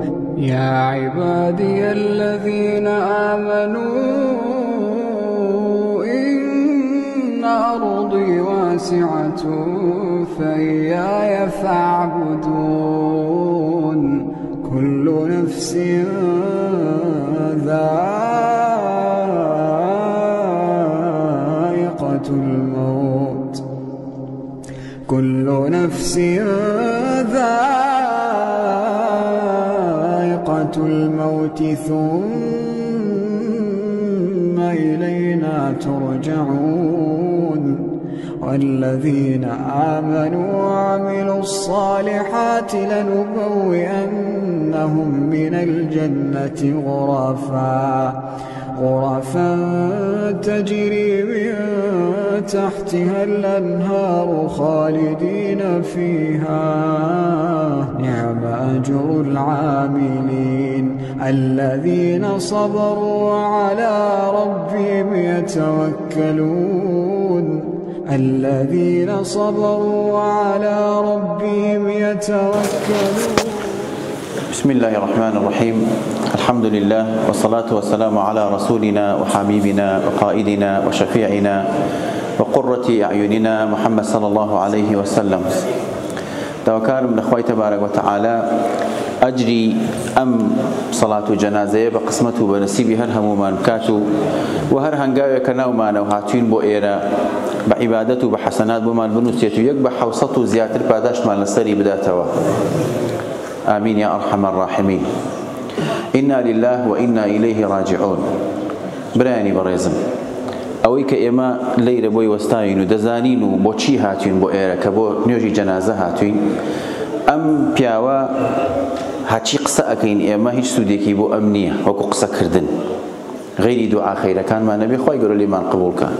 يا عبادي الذين آمنوا إن أرضي واسعة فإياي فاعبدون كل نفس ذائقة الموت ثم إلينا ترجعون والذين آمنوا وعملوا الصالحات لنبوئنهم من الجنة غرفا تجري من تحتها الأنهار خالدين فيها نعم أجر العاملين الذين صبروا وعلى ربهم يتوكلون بسم الله الرحمن الرحيم الحمد لله والصلاة والسلام على رسولنا وحبيبنا وقائدنا وشفيعنا وقرة أعيننا محمد صلى الله عليه وسلم توكال من أخوي تبارك وتعالى أجري صلاة جنازة بقسمته بنسيبها الهمومان كاتو وهر هنقاوي كناومان وهاتين بو إيرا بعبادته بحسنات بمان بنوسيته يقبح حوصته زيادة الباداش مال السري بداتوا آمين يا أرحم الراحمين إنا لله وإنا إليه راجعون براني بريزم أويك إما ليلة بوي وستاين دزانين بو چي هاتين بو إيرا كبو نيوجي جنازة هاتين أم بياوا هاتشي قصة أكين إما هيش سوديكي بو أمنية وكو قصة كردن غيري دعاء خير كان ما نبي خواهي قولوا لي من قبول كان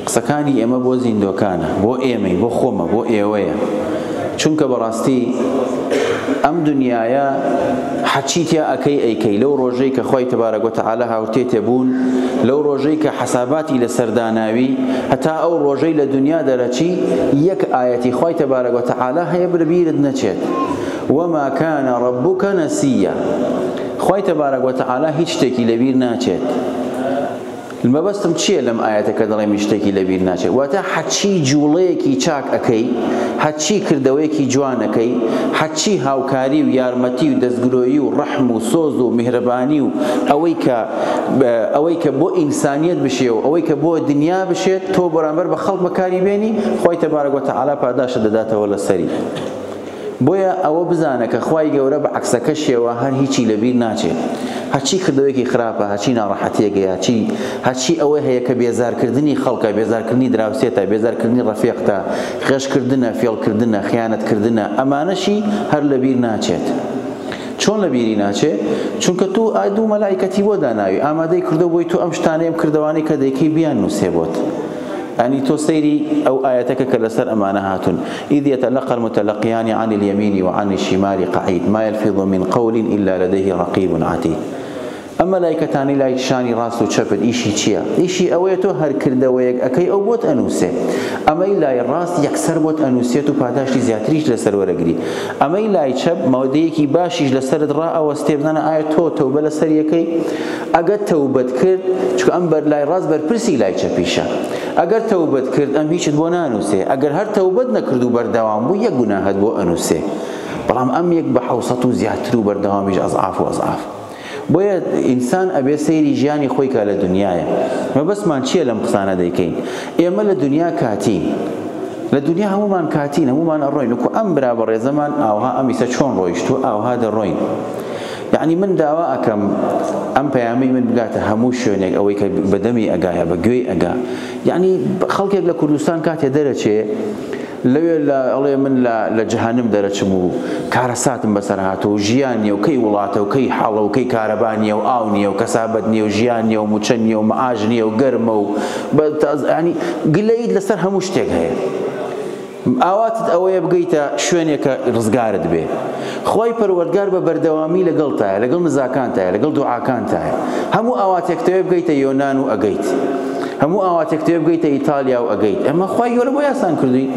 قصة كاني إما بو زيندو كان بو إيمي بو خوما بو إيوية چونك براستي ام دنیایا حچیتیا اکی لو روجی که خوای تبارک و تعالی هاوتیت بون لو روجی که حساباتی لسرداناوی حتا او روجی لدنیا درچی یک آیتی خوای تبارک و تعالی هی بربیرد نچید وما كان ربك نسيا خوای تبارک و تعالی هیچ تکی لبیر نچید المبستم چیه لم آیت کدرای مشتکی لبیر ناچه واتا حچی جولیکی چاک اکی حچی کردویکی جوان اکی حچی هاوکاری و یارمتی و دزگرویی و رحم و سوز و مهربانی و اوی که بو انسانیت بشه و اوی که بو دنیا بشه تو برانبر بخلق بکاری بینی خوای تبارک و تعالی پاداش داده ولا سری بويا او بزانك اخواي گوره بعكسكش وهر هيچي لبير ناچه هچي خدويكي خرابه هچي ناراحتيگه هچي اوه هيك بيزار كردني خلقه بيزار كردني دراوسيتا بيزار كردني رفيقتا غش كردنا فيل كردنا خيانه كردنا امانشي هر لبير ناچت چون لبيري ناچه چونك تو ادو ملائكتي وداناوي اماده كردو بوي تو امشتانيم كردواني كديكي بيان نسيبوت يعني تو سيري أو آياتك كالسر أمانهات إذ يتلقى المتلقيان عن اليمين وعن الشمال قعيد ما يلفظ من قول إلا لديه رقيب عتيد أما لايكتاني لا يشاني راسو تشبد إيشي تشيا إيشي أويتو هر كردويك أكي أو بوت أنوسي أما إلا الراس يكسر بوت أنوسيتو باداشي زياتريش لسر ورقري أما إلا يشب موديكي باشيش لسر دراء واستيبنا آياتو توبة لسر يكي أقد توبت كرد شكو أمبر لا الراس برپرسي لا يشبيشا اگر توبت کرد ام بیشت بو نانوسه اگر هر توبت نکردو بردوام بو یک گناهت بو انوسه بلام ام یک بحوصتو زیادترو بردوامش اضعاف و اضعاف بوید انسان ابي سيري جياني خوي كاله دنياي ما بس ما نشي لم قصانه ديكين ايما لدنيا كاتين لدنيا هم ما كاتين هم ما الروين كو ام برابر زمان او ها ام يسچون رويشتو او هذا الروين يعني من دواءكم ام بيامي من بقاته هموشونك او بدمي اجايا بقوي اجا يعني خلق لكردستان كات درجه لو الله من لجهنم درجه مو كارسات بسرهات وجياني وكي ولاته وكي حاله وكي كارباني واوني وكسابتني وجياني ومچني ومعاجني وقرمه يعني قليد لسر هموشتك هي اواتت اوه بقيتا شوينك رزقارد به خوي پروردگار به بردوامی لگلتا لگل نزاکانتا لگل دعاکانتا همو اواتك تو بقيتا يونان و اگيت همو اواتك تو بقيتا ايطاليا و اگيت اما خوي يولا بو ياسان كردي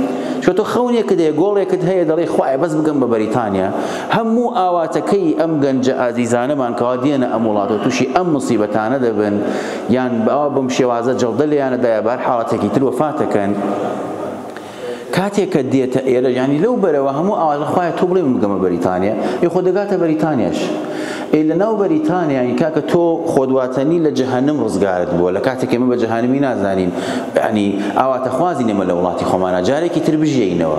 شو تو خونيك كده يقولك هي دلي خوای بس بگم به بریتانیا همو آواتکی ام گنج عزیزانه من کادینا امولاتو توشي ام مصیبتانه دبن یان بابم شوازه جلدل یان دای بر حالتکی تر وفاتکن كاتيك ديت يعني لو بروا همو أول خويا توبلي من بريطانيا يخود قاتا بريطانياش إلا نو بريطانيا يعني كاك تو خدواتني لجهنم رزقارت بولا كاتيك ما بجهنمي نازانين يعني أوات خوازي نما لولاتي خمانا جاريكي تربجي نوا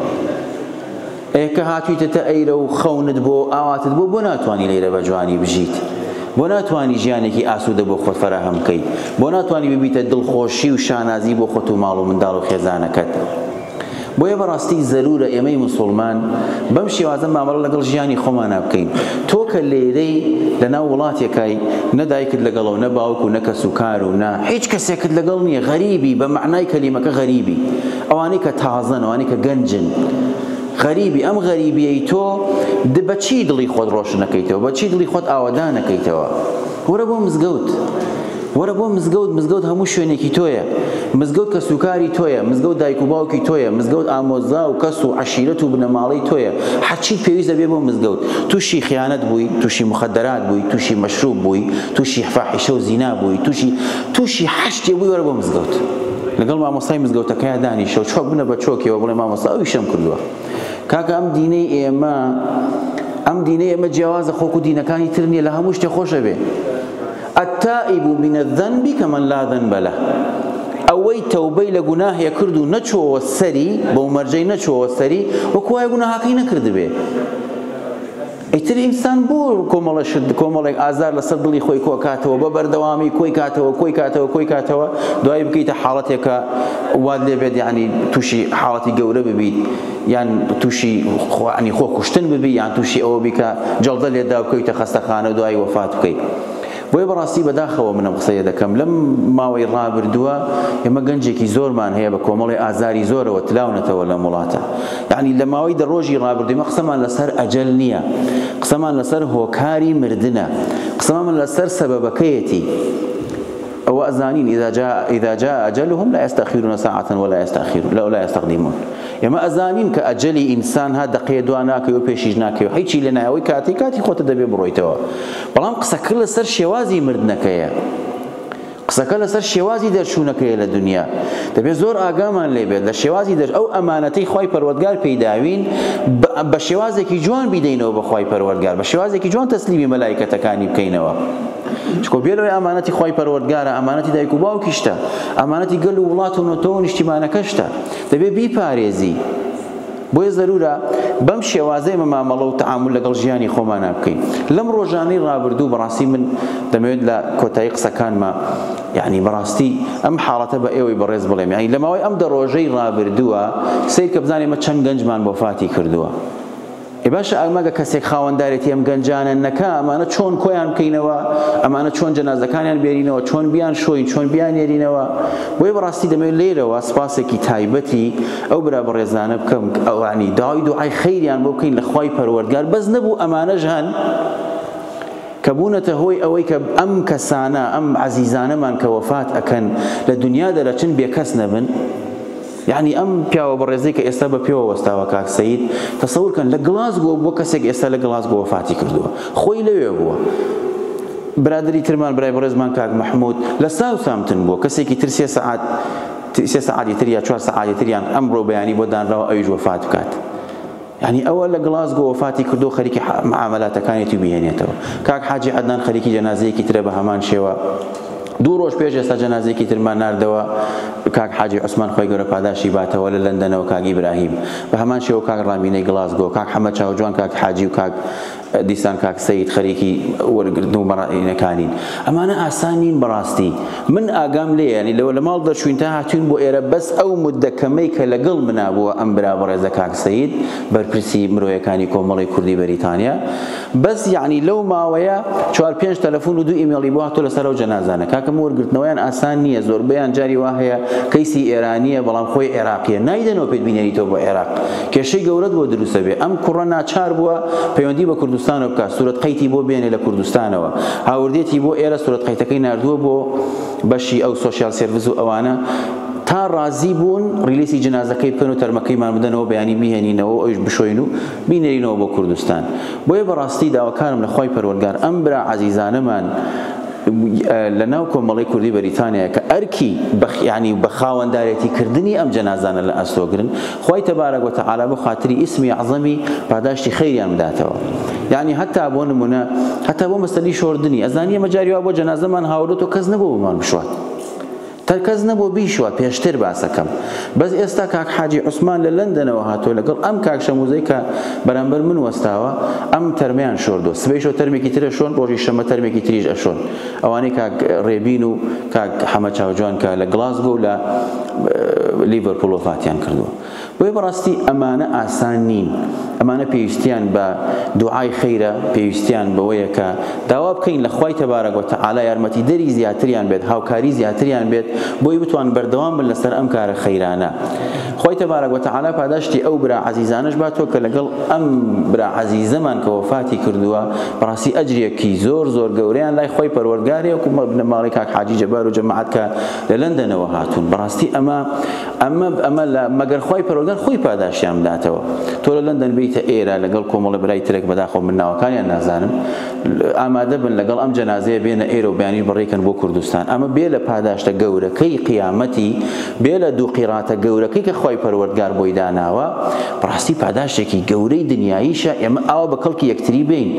كهاتوي تتأيرو خوند بو أوات بو بناتواني ليلة بجواني بجيت بناتواني جيانيكي آسوده بو خود فراهم كي بناتواني ببيت الدل خوشي وشانازي بو خدو مالو من دارو خيزانكت بۆیە بەڕاستی زەرورە ئێمەی مسلمان بەم شێوازە مامەڵە لەگەڵ ژیانی خۆمانە بکەین تۆ کە لێرەی لەناو وڵاتێکای نەدایکت لەگەڵەوە نە باوک و نە کەس و کار و نا هیچ کەسێکت لەگەڵ نییە غەریبی بە معنای کەلیمەکە غەریبی ئەوانەی کە تازەن ئەوانەی کە گەنجن غەریبی ئەم غەریبیەی تۆ بەچی دڵی خۆت ڕۆشن نەکەیتەوە بەچی دڵی خۆت ئاوەدان نەکەیتەوە وەرە بۆ مزگەوت وەرە بۆ مزگەوت هەموو شوێنێکی تۆیە مزگەوت کە سوکاری تۆیە مزگەوت دایک و باوکی تۆیە مزگەوت ئامۆزا و کەس و عەشیرەت و بنەماڵەی تۆیە هەرچیت پێویستە بێ بۆ مزگەوت تووشی خیانەت بووی تووشی مخدرات بووی تووشی مەشروب بووی تووشی فاحیشە و زینا بووی تووشی هەشتێ بووی وەرە بۆ مزگەوت لەگەڵ مامۆستای مزگەوتەکەیە دانیشە و چۆک بنە بە چۆکیەوە بڵێ مامۆستا ئەوی شەم کردووە کاکە ئەم دینەی ئێمە جیاوازە خۆک و دینەکانی تر نییە لە هەموو شتێ خۆشە بێ التائب من الذنب كمن لا ذنب له ئەوەی تەوبەی لە گوناهێ کرد و نەچۆوە سەری بەو مەرجەی نەچۆوە سەری وەکو وایە گوناهاکەی نەکرد بێ ئیتر ئینسان بۆ کۆمەڵێک ئازار لەسەر دڵی خۆی کۆ کاتەوە بە بەردەوامی کۆی کاتەوە دوای بکەیتە حاڵەتێکە واد لێ بێت یعنی تووشی حاڵەتی گەورە ببیت یان تووشی خۆ کوشتن ببی یان تووشی ئەوە بیکە جەڵدە لێدا بکەیتە خەستەخانە دوای وەفات بکەیت بۆیە بەڕاستی بەداخەوە منم قسەیە دەکەم لەم ماوەی ڕابردووە ئێمە گەنجێکی زۆرمان هەیە بە کۆمەڵی ئازاری زۆرەوە تلاونەتەوە لە وڵاتە یعنی لە ماوەی ڕۆژی ڕابردووی مە قسەمان لەسەر ئەجەل نییە قسەمان لەسەر هۆکاری مردنە قسەمان لەسەر سەبەبەکەیەتی ئەوە ئەزانین إذا جاء أجلهم لا يستأخرون ساعة ولا يستقدمون ئێمە ئەزانین کە ئەجەلی ئینسان ها دقەیە دوا ناکەوە پێشیش ناکەوە هیچی لە نایەوەی کاتی خۆتە دەبێ بڕۆیتەوە بەڵام قسەکە لەسەر شێوازی مردنەکەیە قسەکە لەسەر شێوازی دەرچوونەکەیە لە دنیا دەبێت زۆر ئاگامان لێ بێت لە شێوازی ئەو ئەمانەتەی خوای پەروەردگار پێداوین بە شێوازێکی جوان بیدەینەوە بە خوای پەروەردگار بە شێوازێکی جوان تەسلیمی مەلایکەتەکانی بکەینەوە چکۆ بێلەوەی ئەمانەتی خوای پەروەردگارە ئەمانەتی دایک و باوکیشتە ئەمانەتی گەل و وڵات و نۆتۆ و نیشتیمانەکەشتە دەبێت بیپارێزی بۆیە زەرورە بەم شێوازەی مامەڵە و تەعامل لەگەڵ ژیانی خۆمانە بکەین لەم ڕۆژانەی ڕابردوو بەڕاستی من دەمەوێت لە کۆتایی قسەکانمە یعنی بەڕاستی ئەم حاڵەتە بە ئێوەی بەڕێز بڵێم یعنی لە ماوەی ئەم ڕۆژەی ڕابردووە سیر کە بزانێ مە چەند گەنجمان بۆ فاتی کردووە باشە ئەمەگە کەسێک خاوەنددارێتی ئەم گەنجانە نەکا ئەمانە چۆن کۆیان بکەینەوە ئەمانە چۆن جەنازەکانیان بێرینەوە چۆن بیان شۆین چۆن بیان نێرینەوە بۆیە بەڕاستی دەمەوێت لێرەوە سپاسێکی تایبەتی ئەو برا بەڕێزانە بکەم ئەوانی داوای دوعای خەیریان بۆ بکەین لە خوای پەروەردگار بەس نەبوو ئەمانەش هەن کە بوونەتە هۆی ئەوەی کە ئەم کەسانە ئەم عەزیزانەمان کە وەفات ئەکەن لە دنیا دەرەچن بێکەس نەبن یعنی ئەم پیاوە بەڕێزەی کە ئێستا بە پێوە وەستاوە کاک سەید تەسەورکەن لە گڵاسگۆ بۆ کەسێک ئێستا لە گڵاسگۆ وەفاتی کردووە خۆی لەوێ بووە برادری ترمان برای بەڕێزمان کاک مەحموود لە ساوثامتن بووە کەسێکی تر سێ سەعاتی تر یا 4 سەعاتی تریان ئەمڕۆ بەیانی بۆ دانراوە ئەویش وەفات بکات یعنی ئەوە لە گڵاسگۆ وەفاتی کردو خەریکی معاملاتەکانێتی بهێنێتەوە کاک حاجی عەدنان خەریکی جەنازەیەکی ترە بە هەمان شێوە 2 ڕۆژ پێش ئێستا جەنازەیەکی ترمان ناردەوە کاک حاجی عوسمان خۆی گەورە پاداشی باتەوە لە لەندەنەوە کاک ئیبراهیم بە هەمان شێوە کاک ڕامینەی گڵاسگۆ کاک حەمەد چاوجوان کاک حاجی و کاک دیسان کاک سەید خەریکی وەرگرتن و مەڕائینەکانین ئەمانە ئاسان نین بەڕاستی من ئاگام لێ ینی لە ماڵ دەرچوین تا هاتوین بۆ ئێرە بەس ئەو مودەکەمەی کە لەگەڵ منابووە ئەم برا بەڕێزە کاک سەید بەرپرسی مرۆیەکانی کۆمەڵی کوردی بەریتانیا بەس یعنی لەو ماوەیە 4-5 تەلەفۆن و 2 ئیمێڵی بۆ هاتۆ لەسەر ئەو جەنازانە کاکەم وەرگرتنەوەیان ئاسان نییە زۆربەیان جاری وا هەیە کەیسی ئێرانیە بەڵام خۆی عێراقیە نایدەنەوە پێت بینێریتەوە بۆ عێراق کێشەی گەورەت بۆ دروستە بێ ئەم کوڕە ناچار بووە پەیوەندی بە کوردستانەوە بکات سوورەت قەیتی بۆ بێنێ لە کوردستانەوە هاوردێتی بۆ ئێرە سوورەت قەیتەکەی ناردووە بۆ بەشی ئەو سۆشیال سێرڤیس و ئەوانە تا ڕازی بوون ڕیلیسی جنازەکەی بکەن و تەرمەکەیمان بدەنەوە بەیانی بیهێنینەوە ئەوش بشۆین و بینێرینەوە بۆ کوردستان. بۆیە بەڕاستی داواکارم لە خوای پەروەردگار ئەم برا عەزیزانەمان لە ناو کۆمەڵی کوردی بەریتانیا کە ئەرکی ینی بە خاوەندارێتیکردنی ئەم جەنازانە لە ئەستۆگرن، خوای تەبارەک و تەعالا بۆ خاتری ئیسمی عەزەمی پاداشتی خەیریان بداتەوە. یعنی هەتا بۆ نمونە هەتا بۆ مەسەلەی شۆردنی ئەزانیە مەجاریوا بۆ جەنازەمان هاوردۆ کەس نەبوو بمان بشوات، تەرکەز نەبوو بیشوە پێشتر باسەکەم. بەس ئێستا کاک حاجی عوسمان لە لەندەنەوە هاتۆ لەگەڵ ئەم کاک شەموزەی کە بەرامبەر من وەستاوە ئەم تەرمیان شۆردۆ، سبەیشەوە تەرمێکی ترە شۆن، ڕۆژی شەمە تەرمێکی تریش ئەشۆن. ئەوانەی کاک ڕێبین و کاک حەمەد چاوجوان کە لە گڵاسگۆ و لە لیڤەرپوڵ وفاتیان کردووە. بۆیە بەڕاستی ئەمانە ئاسان نین، ئەمانە پێویستیان بە دوعای خەیرە، پێویستیان بەوەیە کە داوا بکەین لە خوای تەبارەک و تەعالا یارمەتیدەری زیاتریان بێت، هاوکاری زیاتریان بێت بۆی بتوان بەردەوام بن لەسەر ئەم کارە خەیرانە. خوای تەبارەک و تەعالا پاداشتی ئەو برا عەزیزانەش باتۆ کە لەگەڵ ئەم برا عەزیزەمان کە وەفاتی کردووە بەڕاستی ئەجرێکی زۆر زۆر گەورەیان لای خوای پەروەردگارێ، وەکو ماڵی کاک حاجی جەبار و جەماعەت کە لە لەندەنەوە هاتوون. بەڕاستی ئەمە مەگەر خوای پەروەردگار خۆی پاداشیان بداتەوە. تۆ لە لەندەن بیتە ئێرە لەگەڵ کۆمەڵە برای ترێک بەداخەوە من ناوەکانیان نازانم، ئامادە بن لەگەڵ ئەم جەنازەیە بێنە ئێرە و بەیانی بڕێکن بۆ کوردستان. ئەمە بێ لە پاداشتە گەورەکەی قیامەتی، بێ لە دوو قیراتە گەورەکەی کە خوای پەروەردگار بۆی داناوە، بەڕاستی پاداشتێکی گەورەی دنیاییشە. ئێمە ئاوا بە کەڵکی یەکتری بین،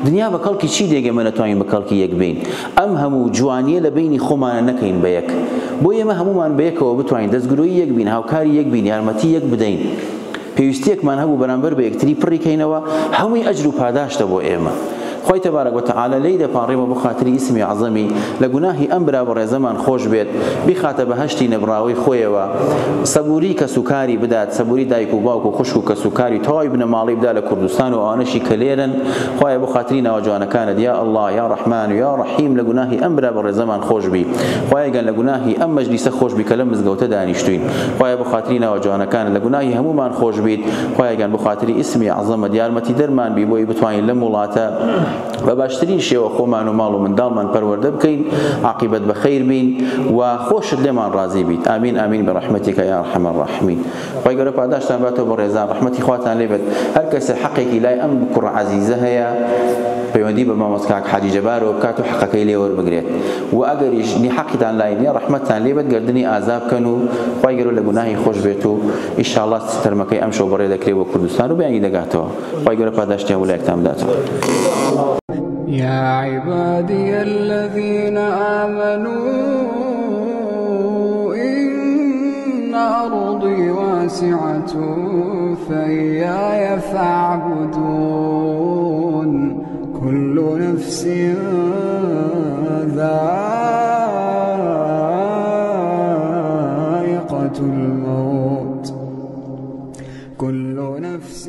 دنیا بە کەڵکی چی دێگە نەتوانین بە کەڵکی یەک بین؟ ئەم هەموو جوانیە لە بینی خۆمانە نەکەین بە یەک، بۆ ئێمە هەمومان بە یەکەوە بتوانین دەستگرۆی یەک بین، هاوکاری یەک بین، یارمەتی یەک بدەین. پێویستیەکمان هەبوو بەرامبەر بە یەکتری پڕیکەینەوە، هەمووی ئەجر و پاداشتە بۆ ئێمە. خوای تەبارەک و تەعالا لێی دەپاڕێمە بۆ خاتری ئیسمی عەزەمی لە گوناهی ئەم برا بەڕێزەمان خۆش بێت، بیخاتە بەهەشتی نەبراوی خۆیەوە، سەبووری کە سوکاری بدات، سەبووری دایک و باوک و خوشک و کە سوکاری تەواوی بنە ماڵی بدا لە کوردستان و ئەوانەشی کە لێرن. خوایە بۆ خاتری ناوەجوانەکانت یا ئەڵڵا یا ڕەحمان و یا ڕەحیم لە گوناهی ئەم برا بەڕێزەمان خۆش بی. خوایە گەن لە گوناهی ئەم مەجلیسە خۆش بی کە لە مزگەوتە دانیشتوین. خوایە بۆ خاتری ناوەجوانەکانت لە گوناهی هەمومان خۆش بیت. خوایە گەن بۆ خاتری ئیسمی عەزەمت یارمەتی دەرمان بی بۆی بتوانین لەم وڵاتە بە باشترین شێوە خۆمان و ماڵ و منداڵمان پەروەردە بکەین، عاقبەت بەخەیر بین و خۆشت لێمان ڕازی بیت. ئامین ئامین بەڕەحمەتیکە یا ئەرحەم الراحمین. خوای گەورە پاداشتان باتەوە بە ڕێزان، ڕەحمەتی خواتان لێ بێت. هەر کەسێ حەقێکی لای ئەم کوڕە عەزیزە هەیە پەیوەندی بە مامۆستا کاک حاجی جەبارەوە بکات و حەقەکەی لێ وەربگرێت، و ئەگەریش حەقیتان لای نییە ڕەحمەتتان لێ بێت، گردنی ئازا بکەن و خوای گەورە لە گوناهی خۆش بێت و ئینشاءڵڵا تەرمەکەی ئەم شەو بەڕێ دەکرێت بۆ کوردستان و بەیانی دەگاتەوە. خوای گەورە پاداشتیان وەلایەکتان بداتەوە. يا عبادي الذين آمنوا إن أرضي واسعة فإياي فاعبدون كل نفس ذائقة الموت كل نفس